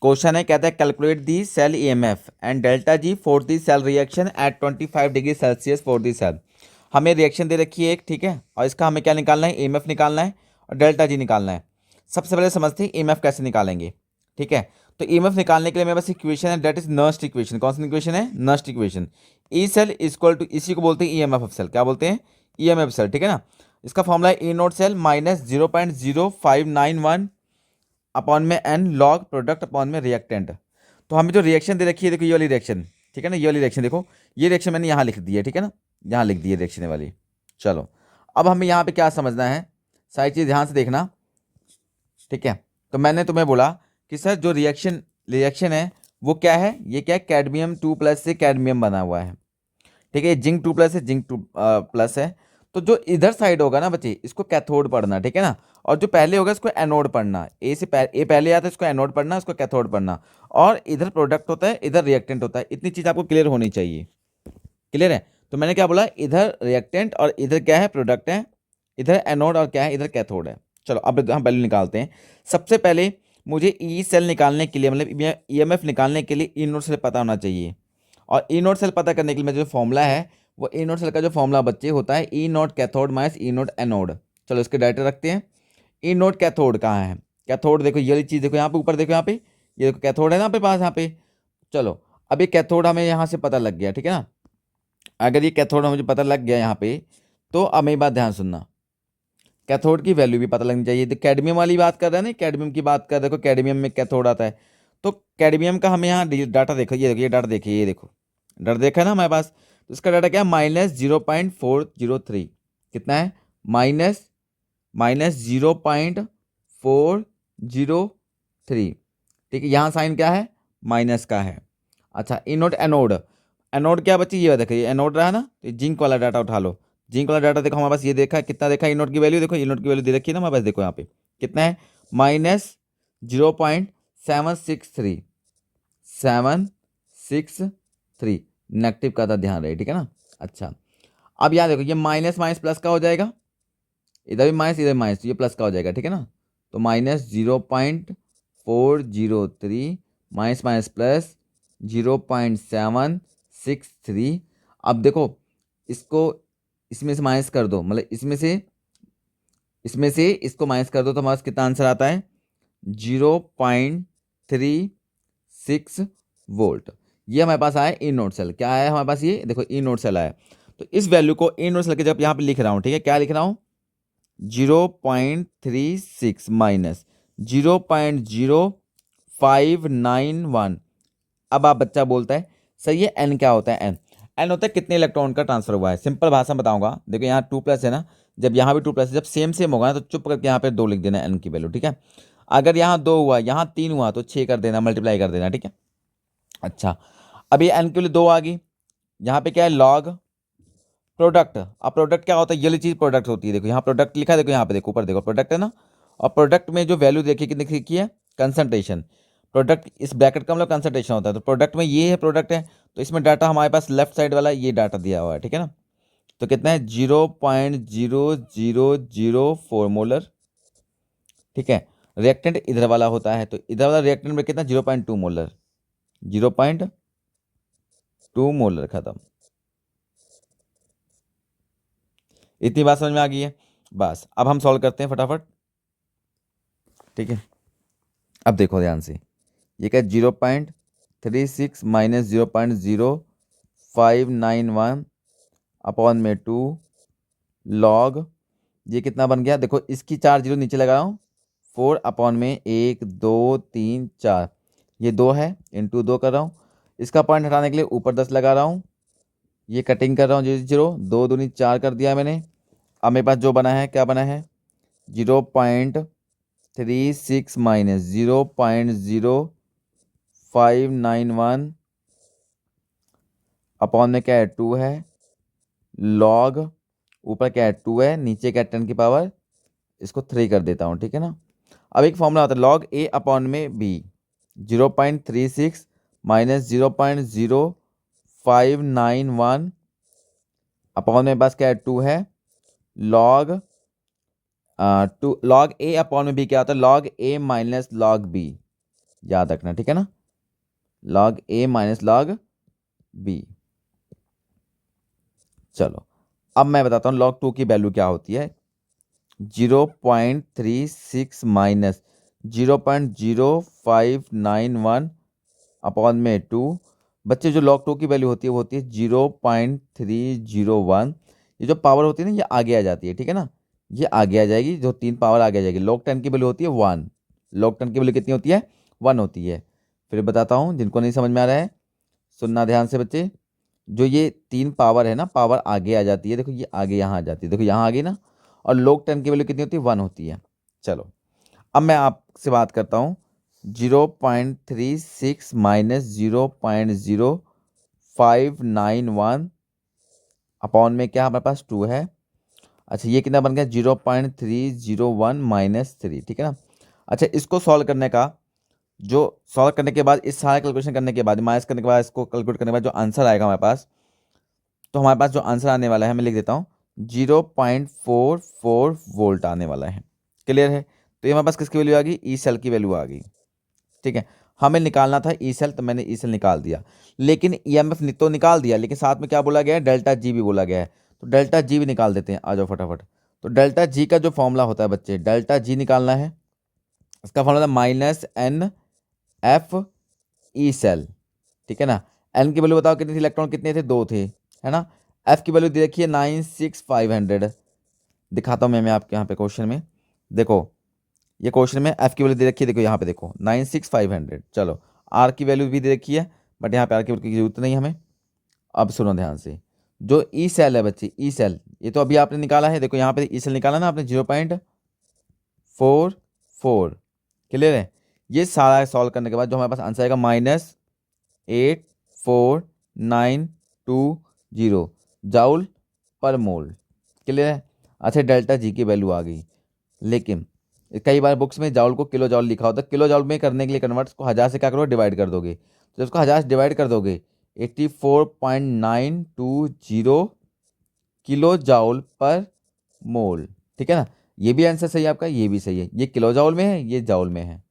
Question है, कहता है calculate the cell EMF and delta G for the cell reaction at 25 degree Celsius for the cell. हमें reaction दे रखी है एक, ठीक है, और इसका हमें क्या निकालना है, ईएमएफ निकालना है और डेल्टा जी निकालना है। सबसे पहले समझते हैं ईएमएफ कैसे निकालेंगे। ठीक है, तो ईएमएफ निकालने के लिए मेरे पास इक्वेशन है, दैट इज नर्स्ट इक्वेशन। कौन सी इक्वेशन है, Nernst equation. E cell equal to, इसी को बोलते हैं ईएमएफ ऑफ सेल। क्या बोलते हैं, ईएमएफ सेल, ठीक है ना। इसका फॉर्मूला है ई नोट सेल माइनस 0.0591 अपॉन में एन लॉग प्रोडक्ट अपॉन में रिएक्टेंट। तो हमें जो रिएक्शन दे रखी है, देखो ये वाली रिएक्शन, ठीक है ना, ये वाली रिएक्शन देखो, ये रिएक्शन मैंने यहाँ लिख दी है, ठीक है ना, यहाँ लिख दी है रिएक्शन वाली। चलो, अब हमें यहाँ पे क्या समझना है, सारी चीज़ ध्यान से देखना। ठीक है, तो मैंने तुम्हें बोला कि सर जो रिएक्शन रिएक्शन है वो क्या है, ये क्या है, कैडमियम 2+ से कैडमियम बना हुआ है। ठीक है, जिंक 2+ है, जिंक 2+ है। तो जो इधर साइड होगा ना बच्चे, इसको कैथोड पढ़ना, ठीक है ना, और जो पहले होगा इसको एनोड पढ़ना। ए पहले आता है, इसको एनोड पढ़ना, इसको कैथोड पढ़ना। और इधर प्रोडक्ट होता है, इधर रिएक्टेंट होता है। इतनी चीज़ आपको क्लियर होनी चाहिए। क्लियर है, तो मैंने क्या बोला, इधर रिएक्टेंट और इधर क्या है, प्रोडक्ट है, इधर एनोड और क्या है, इधर कैथोड है। चलो अब हम वैल्यू निकालते हैं। सबसे पहले मुझे ई सेल निकालने के लिए, मतलब ईएमएफ निकालने के लिए ई नोट सेल पता होना चाहिए। और ई नोट सेल पता करने के लिए मेरा जो फॉर्मूला है, वो ई नोट सेल का जो फॉर्मूला बच्चे होता है, ई नोट कैथोड माइनस ई नोट एनोड। चलो इसके डायरेक्ट रखते हैं। ई नोट कैथोड कहाँ है, कैथोड देखो ये वाली चीज़ देखो, यहाँ पे ऊपर देखो, यहाँ पे ये देखो कैथोड है ना पे पास, यहाँ पे। चलो अब ये कैथोड हमें यहाँ से पता लग गया, ठीक है ना। अगर ये कैथोड मुझे पता लग गया यहाँ पे, तो अब मेरी बात ध्यान सुनना, कैथोड की वैल्यू भी पता लगनी चाहिए। तो कैडमियम वाली बात कर रहे हैं ना, कैडमियम की बात कर, देखो कैडमियम में कैथोड आता है। तो कैडमियम का हमें यहाँ डाटा देखो, ये देखो, ये डाटा देखिए, ये देखो डाटा देखा है ना हमारे पास। तो इसका डाटा क्या है, -0.403। कितना है, माइनस माइनस 0.403। ठीक है, यहाँ साइन क्या है, माइनस का है। अच्छा, इनोड एनोड, एनोड क्या बच्ची, ये देखो, ये एनोड रहा ना, तो जिंक वाला डाटा उठा लो। जिंक वाला डाटा देखो हमारे पास, ये देखा है, कितना देखा है इनोड की वैल्यू, देखो इनोड की वैल्यू दे रखी है ना हमारे पास, देखो यहाँ पे कितना है, -0.763, 763। नेगेटिव का था, ध्यान रहे, ठीक है ना। अच्छा, अब यहाँ देखो, ये माइनस माइनस प्लस का हो जाएगा, इधर भी माइनस इधर माइनस, ये प्लस का हो जाएगा, ठीक है ना। तो -0.403 माइनस माइनस प्लस 0.763। अब देखो इसको इसमें से माइनस कर दो, मतलब इसमें से इसको माइनस कर दो, तो हमारे पास कितना आंसर आता है, 0.36 वोल्ट। ये हमारे पास आया ई नोट सेल। क्या आया हमारे पास, ये देखो ई नोट सेल आया। तो इस वैल्यू को ई नोट सेल के जब यहाँ पे लिख रहा हूँ, ठीक है, क्या लिख रहा हूँ, 0.36 माइनस 0.0591। अब आप बच्चा बोलता है सर ये एन क्या होता है, एन एन होता है कितने इलेक्ट्रॉन का ट्रांसफर हुआ है। सिंपल भाषा में बताऊंगा, देखो यहाँ 2+ है ना, जब यहाँ भी 2+ है, जब सेम सेम होगा ना तो चुप करके यहाँ पे 2 लिख देना एन की वैल्यू, ठीक है। अगर यहाँ 2 हुआ, यहाँ 3 हुआ, तो 6 कर देना, मल्टीप्लाई कर देना, ठीक है। अच्छा, अब ये एन की वैल्यू 2 आ गई। यहाँ पे क्या है, लॉग प्रोडक्ट। अब प्रोडक्ट क्या होता है, ये चीज प्रोडक्ट होती है, देखो यहाँ प्रोडक्ट लिखा है, देखो यहाँ पे देखो, ऊपर देखो प्रोडक्ट है ना। और प्रोडक्ट में जो वैल्यू देखिए कितनी लिखी है, कंसंट्रेशन। प्रोडक्ट इस ब्रैकेट का मतलब कंसंट्रेशन होता है, तो प्रोडक्ट में ये है, प्रोडक्ट है, तो इसमें डाटा हमारे पास लेफ्ट साइड वाला ये डाटा दिया हुआ है, ठीक है ना। तो कितना है, 0.0004 मोलर। ठीक है, रिएक्टेंट इधर वाला होता है, तो इधर वाला रिएक्टेंट में कितना, 0.2 मोलर, 0.2 मोलर, खत्म। इतनी बात समझ में आ गई है, बस अब हम सॉल्व करते हैं फटाफट। ठीक है, अब देखो ध्यान से, ये क्या, 0.36 माइनस 0.0591 अपॉन में 2 लॉग, ये कितना बन गया, देखो इसकी 4 जीरो नीचे लगा रहा हूँ, 4 अपॉन में 1 2 3 4, ये 2 है, इंटू 2 कर रहा हूँ। इसका पॉइंट हटाने के लिए ऊपर 10 लगा रहा हूँ, ये कटिंग कर रहा हूँ, 0 2 दूनी 4 कर दिया मैंने। अब मेरे पास जो बना है, क्या बना है, 0.36 माइनस 0.0591 अपॉन में क्या है, 2 है, लॉग ऊपर क्या है, 2 है, नीचे क्या है, 10 की पावर, इसको 3 कर देता हूँ, ठीक है ना। अब एक फॉर्मूला होता है, लॉग ए अपॉन में बी, 0.36 माइनस 0.0591 अपॉन में बस क्या है, 2 है, लॉग 2 लॉग ए अपॉन में बी क्या होता है, लॉग ए माइनस लॉग बी। याद रखना, ठीक है ना, log A minus log B। चलो अब मैं बताता हूँ log 2 की वैल्यू क्या होती है। 0.36 माइनस 0.0591 अपॉन में 2। बच्चे जो log 2 की वैल्यू होती है वो होती है 0.301। ये जो पावर होती है ना ये आगे आ जाती है, ठीक है ना, ये आगे आ जाएगी, जो 3 पावर आगे आ जाएगी। log 10 की वैल्यू होती है 1। log 10 की वैल्यू कितनी होती है? 1 होती है। फिर बताता हूँ, जिनको नहीं समझ में आ रहा है सुनना ध्यान से बच्चे। जो ये 3 पावर है ना, पावर आगे आ जाती है, देखो ये आगे यहाँ आ जाती है, देखो यहाँ आ गई ना। और log 10 की वैल्यू कितनी होती है? 1 होती है। चलो अब मैं आपसे बात करता हूँ 0.36 माइनस 0.0591 अपॉन में क्या हमारे पास 2 है। अच्छा ये कितना बन गया? 0.301 माइनस 3, ठीक है ना। अच्छा इसको सॉल्व करने का, जो सॉल्व करने के बाद, इस सारा कैलकुलेशन करने के बाद, माइनस करने के बाद, इसको कैलकुलेट करने के बाद जो आंसर आएगा हमारे पास, तो हमारे पास जो आंसर आने वाला है मैं लिख देता हूँ 0.44 वोल्ट आने वाला है। क्लियर है? तो ये हमारे पास किसकी वैल्यू आ गई? ई सेल की वैल्यू आ गई, ठीक है। हमें निकालना था ई सेल, तो मैंने ई सेल निकाल दिया। लेकिन ईएमएफ तो निकाल दिया, लेकिन साथ में क्या बोला गया है? डेल्टा जी भी बोला गया है। तो डेल्टा जी भी निकाल देते हैं, आ जाओ फटाफट। तो डेल्टा जी का जो फॉर्मूला होता है बच्चे, डेल्टा जी निकालना है, इसका formula minus n F E cell, ठीक है ना। एन की वैल्यू बताओ कितनी थी? इलेक्ट्रॉन कितने थे? 2 थे, है ना। एफ की वैल्यू दे रखी है 96500। दिखाता हूँ मैं आपके यहाँ पे क्वेश्चन में, देखो ये क्वेश्चन में एफ की वैल्यू दे रखी है, देखो यहाँ पे देखो 96500। चलो आर की वैल्यू भी दे रखी है, बट यहाँ पे आर की वैल्यू की जरूरत नहीं है हमें। अब सुनो ध्यान से, जो ई सेल है बच्चे, ई सेल ये तो अभी आपने निकाला है, देखो यहाँ पे ई सेल निकाला ना आपने 0.44। क्लियर है? ये सारा सॉल्व करने के बाद जो हमारे पास आंसर आएगा -84920 जाउल पर मोल। क्लियर है? अच्छा डेल्टा जी की वैल्यू आ गई, लेकिन कई बार बुक्स में जाउल को किलो जाउल लिखा होता है। किलो जाउल में करने के लिए कन्वर्ट को 1000 से क्या करोगे? डिवाइड कर दोगे। तो इसको 1000 से डिवाइड कर दोगे 84.920 किलो जाउल पर मोल, ठीक है ना। ये भी आंसर सही है आपका, ये भी सही है। ये किलो जाउल में है, ये जाउल में है।